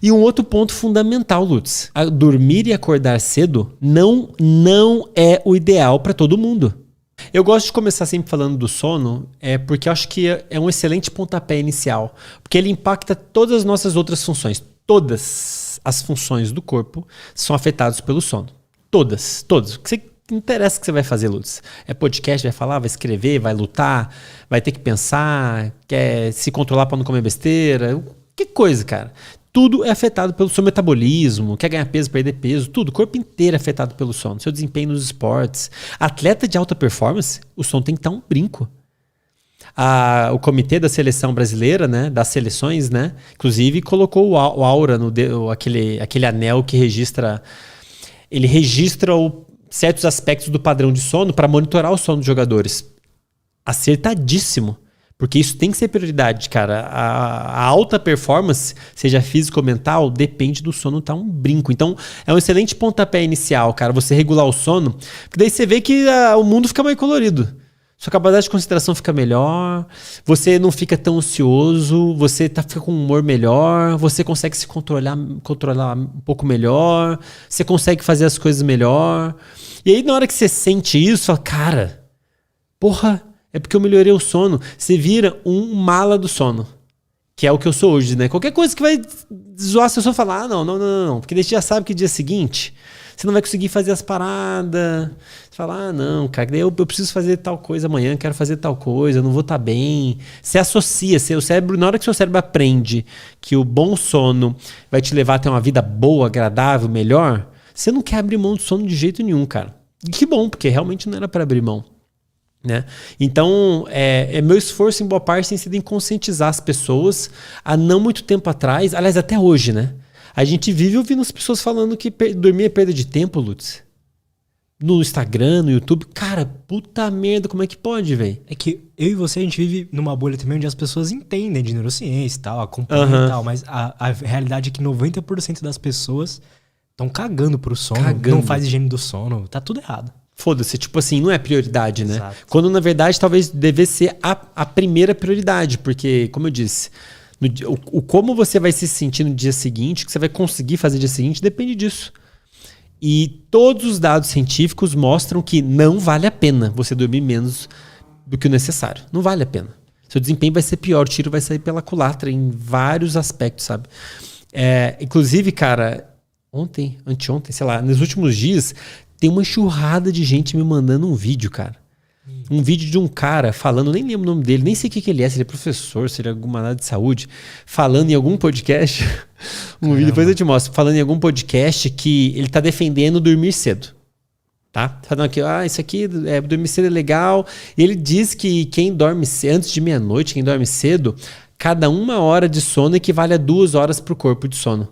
E um outro ponto fundamental, Lutz. Dormir e acordar cedo não é o ideal para todo mundo. Eu gosto de começar sempre falando do sono, porque eu acho que é um excelente pontapé inicial. Porque ele impacta todas as nossas outras funções. Todas as funções do corpo são afetadas pelo sono. Todas. O que interessa o que você vai fazer, Lutz? É podcast, vai falar, vai escrever, vai lutar, vai ter que pensar, quer se controlar para não comer besteira. Que coisa, cara. Tudo é afetado pelo seu metabolismo, quer ganhar peso, perder peso, tudo. O corpo inteiro é afetado pelo sono. Seu desempenho nos esportes. Atleta de alta performance, o sono tem que estar um brinco. O comitê da seleção brasileira, né, das seleções, né, inclusive colocou o Aura, aquele anel que registra certos aspectos do padrão de sono para monitorar o sono dos jogadores. Acertadíssimo. Porque isso tem que ser prioridade, cara. A alta performance, seja física ou mental, depende do sono estar um brinco. Então, é um excelente pontapé inicial, cara, você regular o sono. Porque daí você vê que o mundo fica mais colorido. Sua capacidade de concentração fica melhor, você não fica tão ansioso, você fica com um humor melhor, você consegue se controlar um pouco melhor, você consegue fazer as coisas melhor. E aí, na hora que você sente isso, fala, cara, porra, é porque eu melhorei o sono. Você vira um mala do sono. Que é o que eu sou hoje, né? Qualquer coisa que vai zoar seu sono, falar, não. Porque daí você já sabe que dia seguinte você não vai conseguir fazer as paradas. Você fala, não, cara, daí eu preciso fazer tal coisa amanhã, quero fazer tal coisa, eu não vou estar bem. Você associa, o cérebro, na hora que seu cérebro aprende que o bom sono vai te levar a ter uma vida boa, agradável, melhor, você não quer abrir mão do sono de jeito nenhum, cara. E que bom, porque realmente não era para abrir mão. Né? Então, meu esforço em boa parte tem sido em conscientizar as pessoas há não muito tempo atrás, aliás, até hoje, né? A gente vive ouvindo as pessoas falando que dormir é perda de tempo, Lutz. No Instagram, no YouTube. Cara, puta merda, como é que pode, velho? É que eu e você, a gente vive numa bolha também onde as pessoas entendem de neurociência e tal, acompanham e tal, mas a realidade é que 90% das pessoas estão cagando pro sono, não faz higiene do sono, tá tudo errado. Foda-se, tipo assim, não é prioridade, né? Exato. Quando, na verdade, talvez devesse ser a primeira prioridade, porque, como eu disse, como você vai se sentir no dia seguinte, o que você vai conseguir fazer no dia seguinte, depende disso. E todos os dados científicos mostram que não vale a pena você dormir menos do que o necessário. Não vale a pena. Seu desempenho vai ser pior, o tiro vai sair pela culatra em vários aspectos, sabe? Inclusive, cara, anteontem, sei lá, nos últimos dias, tem uma enxurrada de gente me mandando um vídeo, cara. Um vídeo de um cara falando, nem lembro o nome dele, nem sei o que ele é, se ele é professor, se ele é alguma área de saúde, falando em algum podcast, vídeo, depois eu te mostro, falando em algum podcast que ele tá defendendo dormir cedo. Tá? Falando aqui, isso aqui, dormir cedo é legal. E ele diz que quem dorme antes de meia-noite, quem dorme cedo, cada 1 hora de sono equivale a 2 horas pro corpo de sono.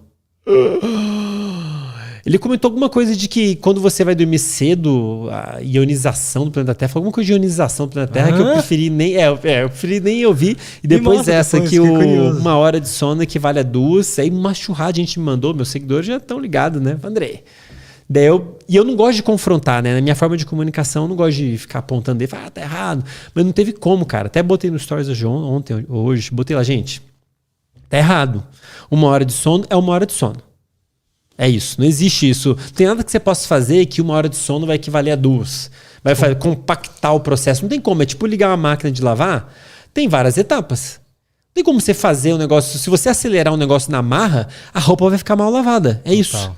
Ele comentou alguma coisa de que quando você vai dormir cedo, a ionização do planeta Terra, foi alguma coisa de ionização do planeta Terra que eu preferi nem, eu preferi nem ouvir. E depois que 1 hora de sono equivale a 2. Aí uma churrada a gente me mandou, meus seguidores já estão ligados, né? Andrei. E eu não gosto de confrontar, né? Na minha forma de comunicação, eu não gosto de ficar apontando e falar, tá errado. Mas não teve como, cara. Até botei no Stories hoje, botei lá, gente, tá errado. 1 hora de sono é 1 hora de sono. É isso, não existe isso. Não tem nada que você possa fazer que 1 hora de sono vai equivaler a 2. Vai compactar o processo. Não tem como, é tipo ligar uma máquina de lavar. Tem várias etapas. Não tem como você fazer um negócio. Se você acelerar um negócio na marra, a roupa vai ficar mal lavada. É isso.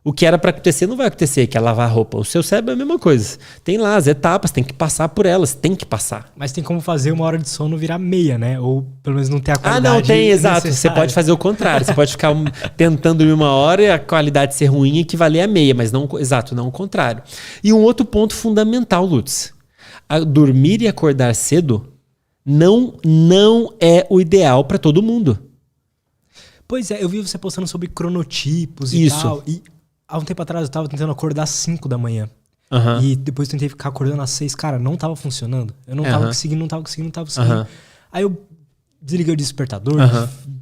O que era para acontecer não vai acontecer, que é lavar a roupa. O seu cérebro é a mesma coisa. Tem lá as etapas, tem que passar por elas, tem que passar. Mas tem como fazer 1 hora de sono virar meia, né? Ou pelo menos não ter a qualidade não tem, exato. necessária. Você pode fazer o contrário. Você pode ficar tentando dormir 1 hora e a qualidade ser ruim e equivaler a meia, mas não, exato, não o contrário. E um outro ponto fundamental, Lutz. Dormir e acordar cedo não é o ideal para todo mundo. Pois é, eu vi você postando sobre cronotipos e tal. E há um tempo atrás eu tava tentando acordar às 5 da manhã. E depois eu tentei ficar acordando às 6. Cara, não tava funcionando. Eu não tava conseguindo. Aí eu desliguei o despertador,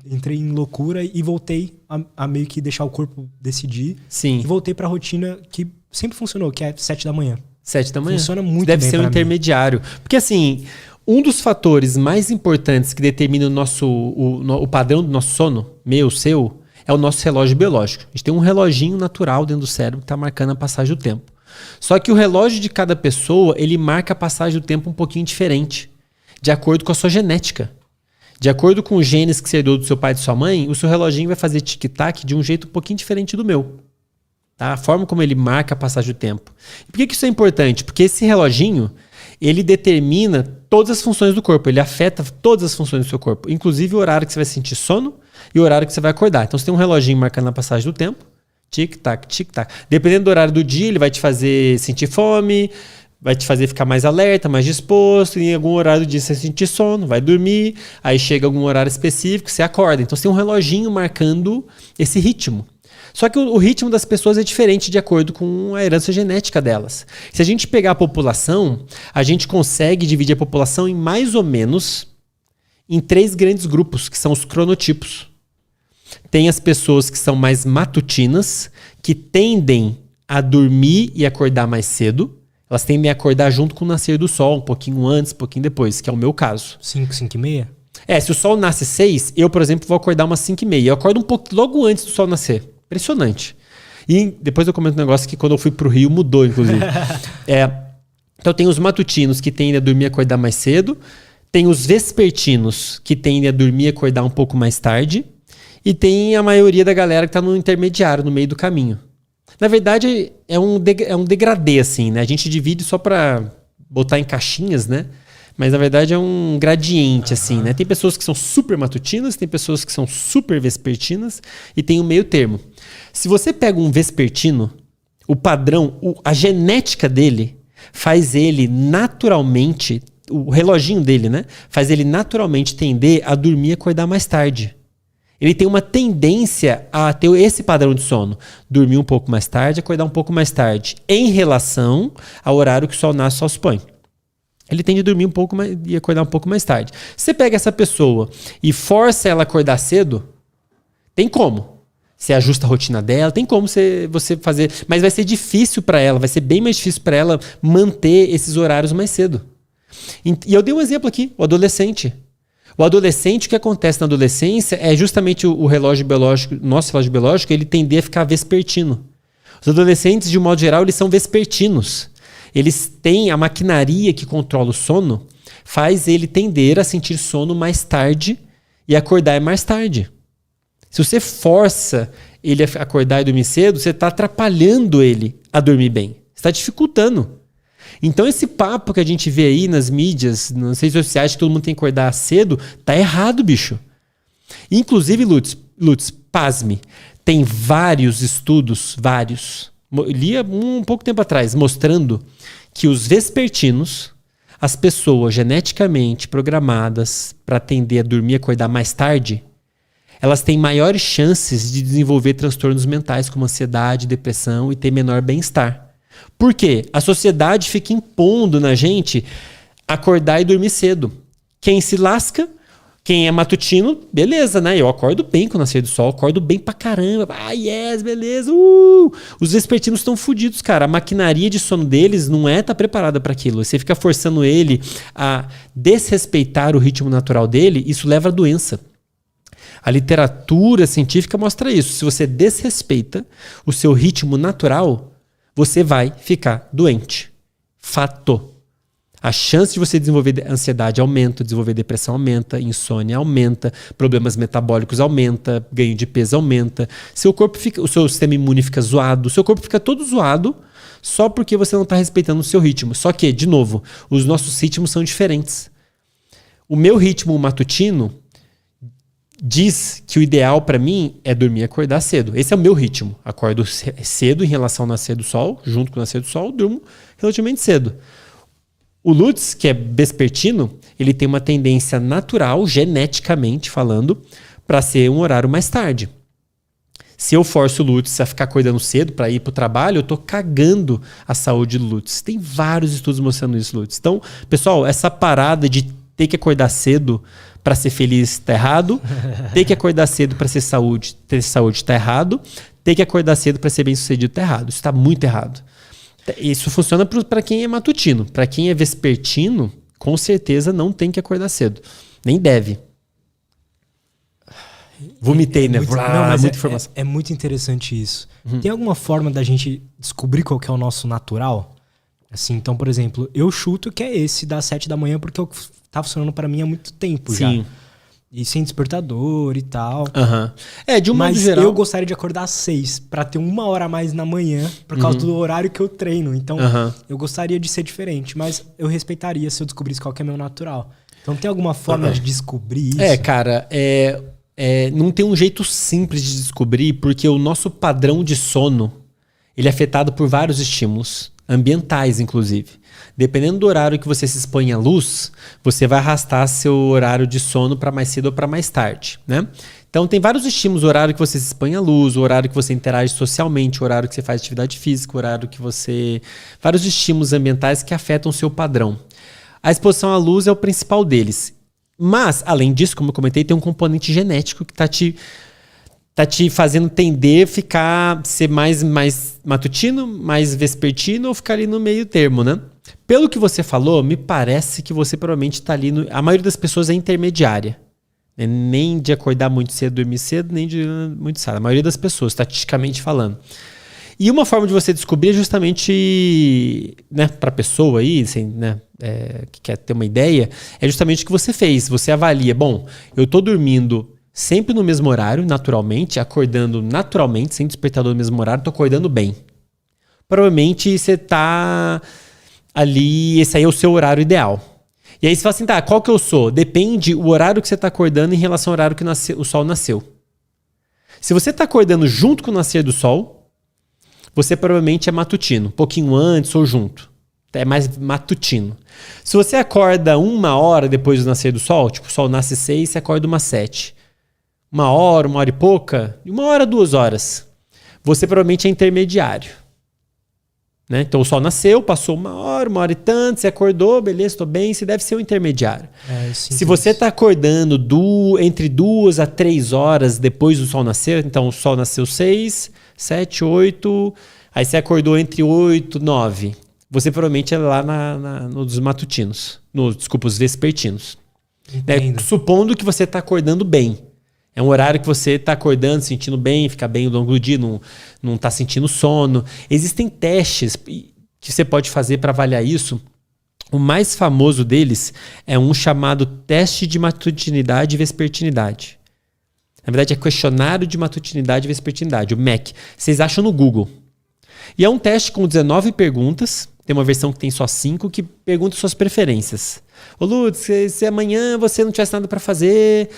entrei em loucura e voltei a meio que deixar o corpo decidir. Sim. E voltei pra rotina que sempre funcionou, que é 7 da manhã. 7 da manhã? Funciona muito Deve bem ser um intermediário. Porque assim, um dos fatores mais importantes que determina o padrão do nosso sono, meu, seu, é o nosso relógio biológico. A gente tem um reloginho natural dentro do cérebro que está marcando a passagem do tempo. Só que o relógio de cada pessoa, ele marca a passagem do tempo um pouquinho diferente, de acordo com a sua genética. De acordo com os genes que você herdou do seu pai e de sua mãe, o seu reloginho vai fazer tic-tac de um jeito um pouquinho diferente do meu. Tá? A forma como ele marca a passagem do tempo. E por que isso é importante? Porque esse reloginho, ele determina todas as funções do corpo. Ele afeta todas as funções do seu corpo. Inclusive o horário que você vai sentir sono e o horário que você vai acordar. Então você tem um reloginho marcando a passagem do tempo. Tic-tac, tic-tac. Dependendo do horário do dia, ele vai te fazer sentir fome, vai te fazer ficar mais alerta, mais disposto. Em algum horário do dia você sentir sono, vai dormir. Aí chega algum horário específico, você acorda. Então você tem um reloginho marcando esse ritmo. Só que o ritmo das pessoas é diferente de acordo com a herança genética delas. Se a gente pegar a população, a gente consegue dividir a população em mais ou menos em 3 grandes grupos, que são os cronotipos. Tem as pessoas que são mais matutinas, que tendem a dormir e acordar mais cedo. Elas tendem a acordar junto com o nascer do sol, um pouquinho antes, um pouquinho depois, que é o meu caso. 5, 5 e meia? Se o sol nasce 6, eu, por exemplo, vou acordar umas 5 e meia. Eu acordo um pouco logo antes do sol nascer. Impressionante. E depois eu comento um negócio que quando eu fui pro Rio mudou, inclusive. Então tem os matutinos que tendem a dormir e acordar mais cedo. Tem os vespertinos que tendem a dormir e acordar um pouco mais tarde. E tem a maioria da galera que tá no intermediário, no meio do caminho. Na verdade, é um degradê, assim, né? A gente divide só pra botar em caixinhas, né? Mas, na verdade, é um gradiente, assim, né? Tem pessoas que são super matutinas, tem pessoas que são super vespertinas e tem um meio termo. Se você pega um vespertino, o padrão, a genética dele faz ele naturalmente, o reloginho dele, né? Faz ele naturalmente tender a dormir e acordar mais tarde. Ele tem uma tendência a ter esse padrão de sono. Dormir um pouco mais tarde, acordar um pouco mais tarde. Em relação ao horário que o sol nasce e o sol se põe. Ele tende a dormir um pouco mais e acordar um pouco mais tarde. Você pega essa pessoa e força ela a acordar cedo, tem como. Você ajusta a rotina dela, tem como você fazer. Mas vai ser difícil para ela, vai ser bem mais difícil para ela manter esses horários mais cedo. E eu dei um exemplo aqui, o adolescente. O adolescente, o que acontece na adolescência é justamente o relógio biológico, nosso relógio biológico, ele tende a ficar vespertino. Os adolescentes, de um modo geral, eles são vespertinos. Eles têm a maquinaria que controla o sono, faz ele tender a sentir sono mais tarde e acordar mais tarde. Se você força ele a acordar e dormir cedo, você está atrapalhando ele a dormir bem. Você está dificultando. Então esse papo que a gente vê aí nas mídias, nas redes sociais, que todo mundo tem que acordar cedo, tá errado, bicho. Inclusive, Lutz, pasme, tem vários estudos, li um pouco tempo atrás, mostrando que os vespertinos, as pessoas geneticamente programadas para tender a dormir e acordar mais tarde, elas têm maiores chances de desenvolver transtornos mentais como ansiedade, depressão e ter menor bem-estar. Por quê? A sociedade fica impondo na gente acordar e dormir cedo. Quem se lasca, quem é matutino, beleza, né? Eu acordo bem com o nascer do sol, acordo bem pra caramba. Yes, beleza. Os vespertinos estão fodidos, cara. A maquinaria de sono deles não tá preparada para aquilo. Você fica forçando ele a desrespeitar o ritmo natural dele, isso leva a doença. A literatura científica mostra isso. Se você desrespeita o seu ritmo natural, você vai ficar doente. Fato. A chance de você desenvolver ansiedade aumenta, desenvolver depressão aumenta, insônia aumenta, problemas metabólicos aumenta, ganho de peso aumenta. O seu sistema imune fica zoado, o seu corpo fica todo zoado só porque você não está respeitando o seu ritmo. Só que, de novo, os nossos ritmos são diferentes. O meu ritmo matutino diz que o ideal para mim é dormir e acordar cedo. Esse é o meu ritmo. Acordo cedo em relação ao nascer do sol, junto com o nascer do sol, durmo relativamente cedo. O Lutz, que é vespertino, ele tem uma tendência natural, geneticamente falando, para ser um horário mais tarde. Se eu forço o Lutz a ficar acordando cedo para ir para o trabalho, eu estou cagando a saúde do Lutz. Tem vários estudos mostrando isso, Lutz. Então, pessoal, essa parada de ter que acordar cedo para ser feliz tá errado. Ter que acordar cedo para ter saúde tá errado. Ter que acordar cedo para ser bem sucedido tá errado. Isso está muito errado. Isso funciona para quem é matutino. Para quem é vespertino, com certeza não tem que acordar cedo. Nem deve. Vomitei, né? Muita informação. É muito interessante isso. Tem alguma forma da gente descobrir qual que é o nosso natural? Assim, então, por exemplo, eu chuto que é esse das 7 da manhã porque tá funcionando pra mim há muito tempo já. E sem despertador e tal. De um modo geral... eu gostaria de acordar às 6 pra ter 1 hora a mais na manhã por causa do horário que eu treino. Então, eu gostaria de ser diferente, mas eu respeitaria se eu descobrisse qual que é meu natural. Então, tem alguma forma de descobrir isso? Cara, não tem um jeito simples de descobrir, porque o nosso padrão de sono, ele é afetado por vários estímulos, ambientais inclusive. Dependendo do horário que você se expõe à luz, você vai arrastar seu horário de sono para mais cedo ou para mais tarde, né? Então tem vários estímulos, o horário que você se expõe à luz, o horário que você interage socialmente, o horário que você faz atividade física, o horário que você... Vários estímulos ambientais que afetam o seu padrão. A exposição à luz é o principal deles. Mas, além disso, como eu comentei, tem um componente genético que tá te fazendo tender a ser mais matutino, mais vespertino ou ficar ali no meio termo, né? Pelo que você falou, me parece que você provavelmente está ali a maioria das pessoas é intermediária. Né? Nem de acordar muito cedo, dormir cedo, nem de muito cedo. A maioria das pessoas, estatisticamente falando. E uma forma de você descobrir é justamente, né, para a pessoa aí, assim, né, que quer ter uma ideia, é justamente o que você fez. Você avalia, bom, eu estou dormindo sempre no mesmo horário, naturalmente, acordando naturalmente, sem despertador no mesmo horário, estou acordando bem. Provavelmente você está ali, esse aí é o seu horário ideal. E aí você fala assim, tá, qual que eu sou? Depende o horário que você está acordando em relação ao horário que o sol nasceu. Se você está acordando junto com o nascer do sol, você provavelmente é matutino, um pouquinho antes ou junto. É mais matutino. Se você acorda 1 hora depois do nascer do sol, tipo o sol nasce 6, você acorda umas 7. 1 hora, 1 hora e pouca, 1 hora, 2 horas. Você provavelmente é intermediário. Né? Então o sol nasceu, passou 1 hora e tanto, você acordou, beleza, estou bem, você deve ser um intermediário. Se você está acordando entre 2 a 3 horas depois do sol nascer, então o sol nasceu 6, 7, 8, aí você acordou entre 8 e 9. Você provavelmente é lá nos matutinos, os vespertinos. Né? Supondo que você está acordando bem. É um horário que você está acordando, sentindo bem, fica bem ao longo do dia, não está sentindo sono. Existem testes que você pode fazer para avaliar isso. O mais famoso deles é um chamado teste de matutinidade e vespertinidade. Na verdade, é questionário de matutinidade e vespertinidade, o MEC. Vocês acham no Google. E é um teste com 19 perguntas. Tem uma versão que tem só 5, que pergunta suas preferências. Ô Lutz, se amanhã você não tivesse nada para fazer,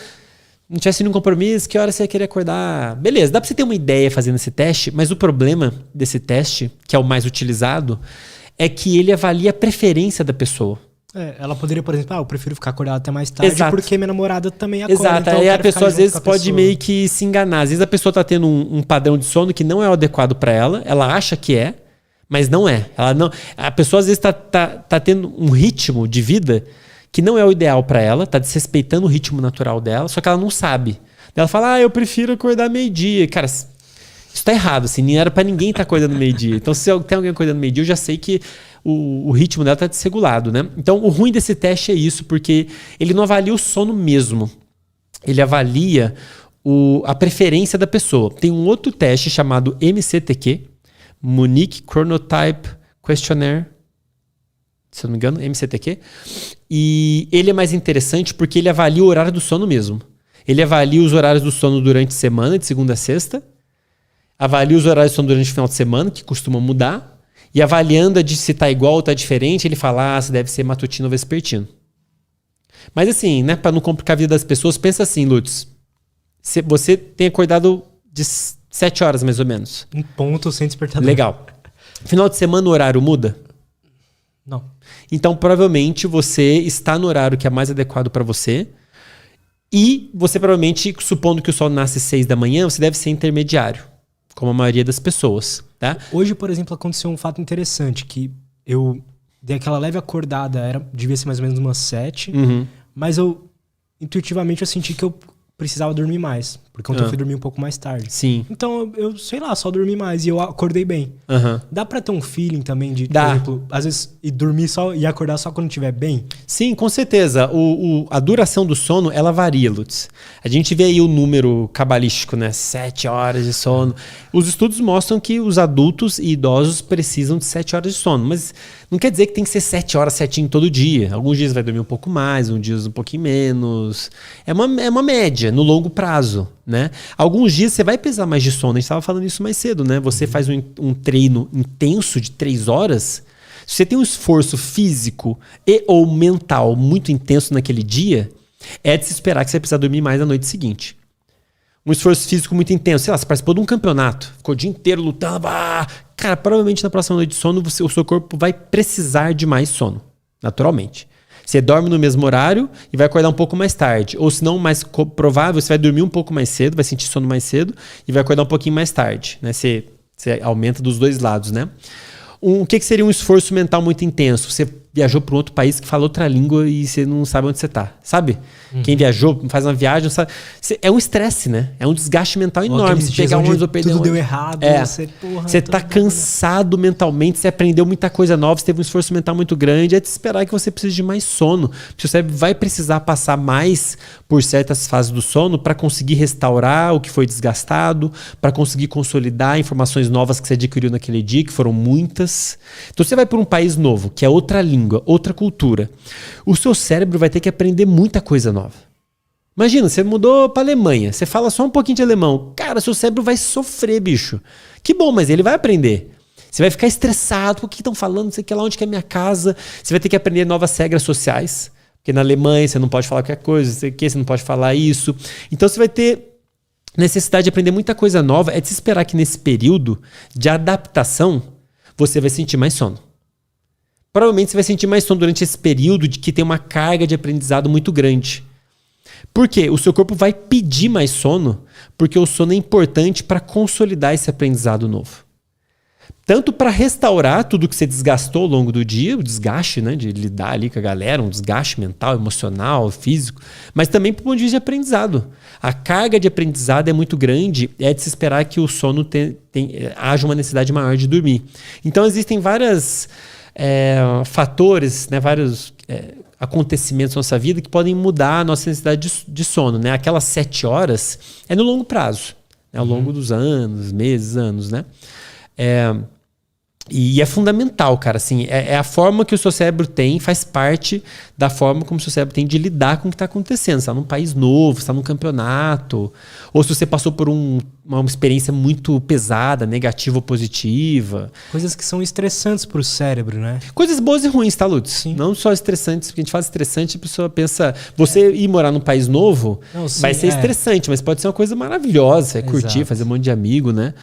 não tivesse nenhum compromisso, que hora você ia querer acordar? Beleza, dá para você ter uma ideia fazendo esse teste, mas o problema desse teste, que é o mais utilizado, é que ele avalia a preferência da pessoa. Ela poderia, por exemplo, eu prefiro ficar acordado até mais tarde, porque minha namorada também acorda. Exato, então aí a pessoa às vezes pode meio que se enganar. Às vezes a pessoa tá tendo um padrão de sono que não é o adequado para ela acha que é, mas não é. A pessoa às vezes tá tendo um ritmo de vida que não é o ideal para ela, tá desrespeitando o ritmo natural dela, só que ela não sabe. Ela fala, eu prefiro acordar meio-dia. Cara, isso tá errado, assim, não era para ninguém estar acordando meio-dia. Então se tem alguém acordando meio-dia, eu já sei que o ritmo dela tá desregulado, né? Então o ruim desse teste é isso, porque ele não avalia o sono mesmo. Ele avalia a preferência da pessoa. Tem um outro teste chamado MCTQ, Munich Chronotype Questionnaire, se eu não me engano, MCTQ. E ele é mais interessante porque ele avalia o horário do sono mesmo. Ele avalia os horários do sono durante a semana, de segunda a sexta. Avalia os horários do sono durante o final de semana, que costumam mudar. E avaliando se tá igual ou tá diferente, ele fala, se deve ser matutino ou vespertino. Mas assim, né, para não complicar a vida das pessoas, pensa assim, Lutz. Você tem acordado de 7 horas, mais ou menos. Um ponto sem despertador. Legal. Final de semana o horário muda? Não. Então, provavelmente, você está no horário que é mais adequado para você. E você provavelmente, supondo que o sol nasce às 6 da manhã, você deve ser intermediário, como a maioria das pessoas, tá? Hoje, por exemplo, aconteceu um fato interessante, que eu dei aquela leve acordada, devia ser mais ou menos umas 7, mas intuitivamente eu senti que eu precisava dormir mais. Porque ontem eu fui dormir um pouco mais tarde. Sim. Então, eu sei lá, só dormi mais e eu acordei bem. Dá pra ter um feeling também de, por exemplo, às vezes, ir dormir só e acordar só quando estiver bem? Sim, com certeza. A duração do sono, ela varia, Lutz. A gente vê aí o número cabalístico, né? 7 horas de sono. Os estudos mostram que os adultos e idosos precisam de 7 horas de sono, mas não quer dizer que tem que ser 7 horas certinho todo dia. Alguns dias vai dormir um pouco mais, uns dias um pouquinho menos. É uma média, no longo prazo, né? Alguns dias você vai precisar mais de sono. A gente estava falando isso mais cedo, né? Você faz um treino intenso de 3 horas. Se você tem um esforço físico e ou mental muito intenso naquele dia, é de se esperar que você precisa dormir mais na noite seguinte. Um esforço físico muito intenso, sei lá, você participou de um campeonato, ficou o dia inteiro lutando, cara, provavelmente na próxima noite de sono o seu corpo vai precisar de mais sono, naturalmente. Você dorme no mesmo horário e vai acordar um pouco mais tarde. Ou se não, mais provável, você vai dormir um pouco mais cedo, vai sentir sono mais cedo e vai acordar um pouquinho mais tarde, né? Você aumenta dos dois lados, né? O que seria um esforço mental muito intenso? Você viajou para um outro país que fala outra língua e você não sabe onde você está, sabe? Quem viajou, faz uma viagem, sabe? É um estresse, né? É um desgaste mental enorme. Você pegar ônibus ou perder tudo ônibus. Deu errado. Você está cansado mentalmente, você aprendeu muita coisa nova, você teve um esforço mental muito grande. É de esperar que você precise de mais sono. Seu cérebro vai precisar passar mais por certas fases do sono para conseguir restaurar o que foi desgastado, para conseguir consolidar informações novas que você adquiriu naquele dia, que foram muitas. Então você vai para um país novo, que é outra língua, outra cultura. O seu cérebro vai ter que aprender muita coisa nova. Imagina, você mudou para Alemanha, você fala só um pouquinho de alemão. Cara, seu cérebro vai sofrer, bicho. Que bom, mas ele vai aprender. Você vai ficar estressado, o que estão falando, não sei o que lá, onde que é a minha casa. Você vai ter que aprender novas regras sociais. Porque na Alemanha você não pode falar qualquer coisa, você não pode falar isso. Então você vai ter necessidade de aprender muita coisa nova. É de se esperar que nesse período de adaptação você vai sentir mais sono. Provavelmente você vai sentir mais sono durante esse período de que tem uma carga de aprendizado muito grande. Por quê? O seu corpo vai pedir mais sono, porque o sono é importante para consolidar esse aprendizado novo. Tanto para restaurar tudo que você desgastou ao longo do dia, o desgaste, né, de lidar ali com a galera, um desgaste mental, emocional, físico, mas também para o ponto de vista de aprendizado. A carga de aprendizado é muito grande, é de se esperar que o sono haja uma necessidade maior de dormir. Então existem vários fatores, né, vários acontecimentos na nossa vida que podem mudar a nossa necessidade de sono. Né? Aquelas 7 horas é no longo prazo, né? Ao longo dos anos, meses, anos, né? E é fundamental, cara, assim, é a forma que o seu cérebro tem, faz parte da forma como o seu cérebro tem de lidar com o que está acontecendo. Você está num país novo, você está num campeonato, ou se você passou por uma experiência muito pesada, negativa ou positiva. Coisas que são estressantes para o cérebro, né? Coisas boas e ruins, tá, Lutz? Sim. Não só estressantes, porque a gente fala estressante, a pessoa pensa, você ir morar num país novo vai ser estressante, mas pode ser uma coisa maravilhosa, curtir, fazer um monte de amigo, né?